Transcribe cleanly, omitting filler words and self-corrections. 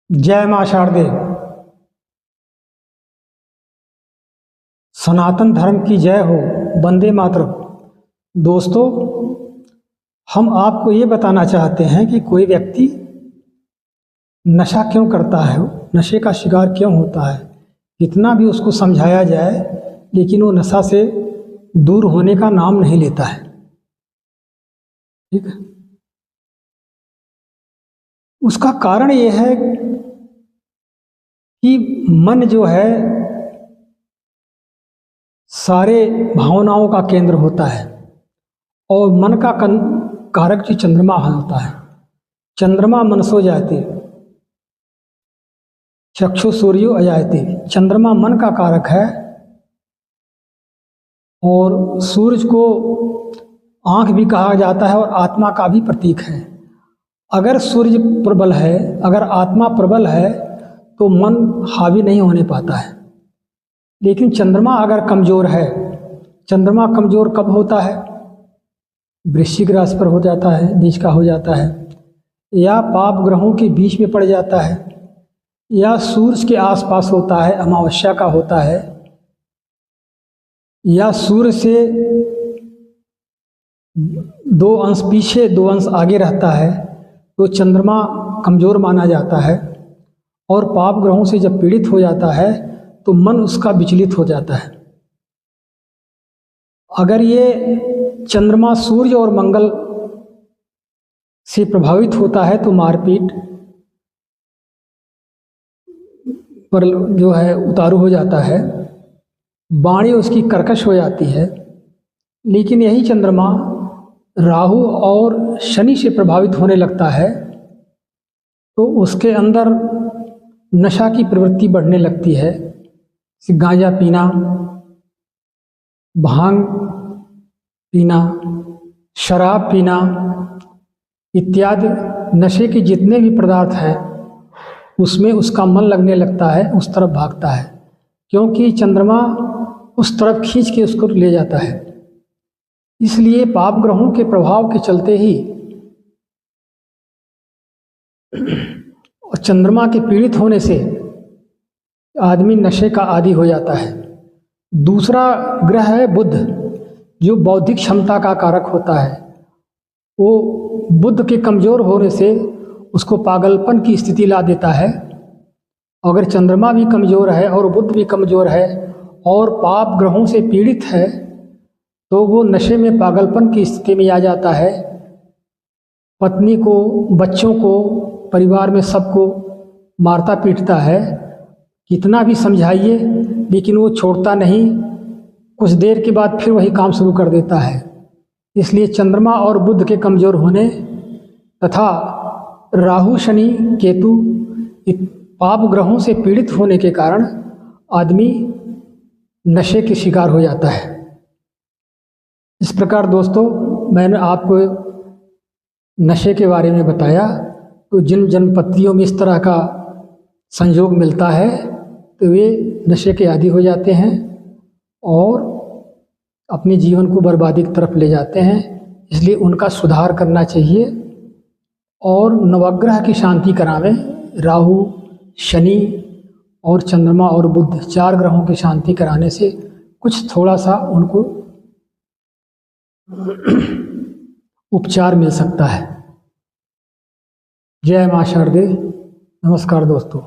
जय मां शारदे। सनातन धर्म की जय हो। वंदे मातरम। दोस्तों, हम आपको ये बताना चाहते हैं कि कोई व्यक्ति नशा क्यों करता है, नशे का शिकार क्यों होता है। कितना भी उसको समझाया जाए लेकिन वो नशा से दूर होने का नाम नहीं लेता है। ठीक है, उसका कारण ये है कि मन जो है सारे भावनाओं का केंद्र होता है और मन का कारक जो चंद्रमा होता है। चंद्रमा मनसो जायते चक्षु सूर्यो अजायते। चंद्रमा मन का कारक है और सूरज को आंख भी कहा जाता है और आत्मा का भी प्रतीक है। अगर सूर्य प्रबल है, अगर आत्मा प्रबल है तो मन हावी नहीं होने पाता है। लेकिन चंद्रमा अगर कमज़ोर है, चंद्रमा कमज़ोर कब होता है? वृश्चिक राशि पर हो जाता है, नीच का हो जाता है, या पाप ग्रहों के बीच में पड़ जाता है, या सूरज के आसपास होता है, अमावस्या का होता है, या सूर्य से 2 अंश पीछे 2 अंश आगे रहता है तो चंद्रमा कमज़ोर माना जाता है। और पाप ग्रहों से जब पीड़ित हो जाता है तो मन उसका विचलित हो जाता है। अगर ये चंद्रमा सूर्य और मंगल से प्रभावित होता है तो मारपीट पर जो है उतारू हो जाता है, वाणी उसकी कर्कश हो जाती है। लेकिन यही चंद्रमा राहु और शनि से प्रभावित होने लगता है तो उसके अंदर नशा की प्रवृत्ति बढ़ने लगती है। गांजा पीना, भांग पीना, शराब पीना इत्यादि नशे के जितने भी पदार्थ हैं उसमें उसका मन लगने लगता है, उस तरफ भागता है, क्योंकि चंद्रमा उस तरफ खींच के उसको ले जाता है। इसलिए पाप ग्रहों के प्रभाव के चलते ही और चंद्रमा के पीड़ित होने से आदमी नशे का आदी हो जाता है। दूसरा ग्रह है बुध, जो बौद्धिक क्षमता का कारक होता है। वो बुध के कमज़ोर होने से उसको पागलपन की स्थिति ला देता है। अगर चंद्रमा भी कमज़ोर है और बुध भी कमज़ोर है और पाप ग्रहों से पीड़ित है तो वो नशे में पागलपन की स्थिति में आ जाता है। पत्नी को, बच्चों को, परिवार में सबको मारता पीटता है। कितना भी समझाइए लेकिन वो छोड़ता नहीं, कुछ देर के बाद फिर वही काम शुरू कर देता है। इसलिए चंद्रमा और बुध के कमज़ोर होने तथा राहु शनि केतु पाप ग्रहों से पीड़ित होने के कारण आदमी नशे के शिकार हो जाता है। इस प्रकार दोस्तों, मैंने आपको नशे के बारे में बताया। तो जिन जनपत्तियों में इस तरह का संयोग मिलता है तो वे नशे के आदी हो जाते हैं और अपने जीवन को बर्बादी की तरफ ले जाते हैं। इसलिए उनका सुधार करना चाहिए और नवग्रह की शांति करावें। राहु, शनि और चंद्रमा और बुध 4 ग्रहों की शांति कराने से कुछ थोड़ा सा उनको उपचार मिल सकता है। जय मां शारदे। नमस्कार दोस्तों।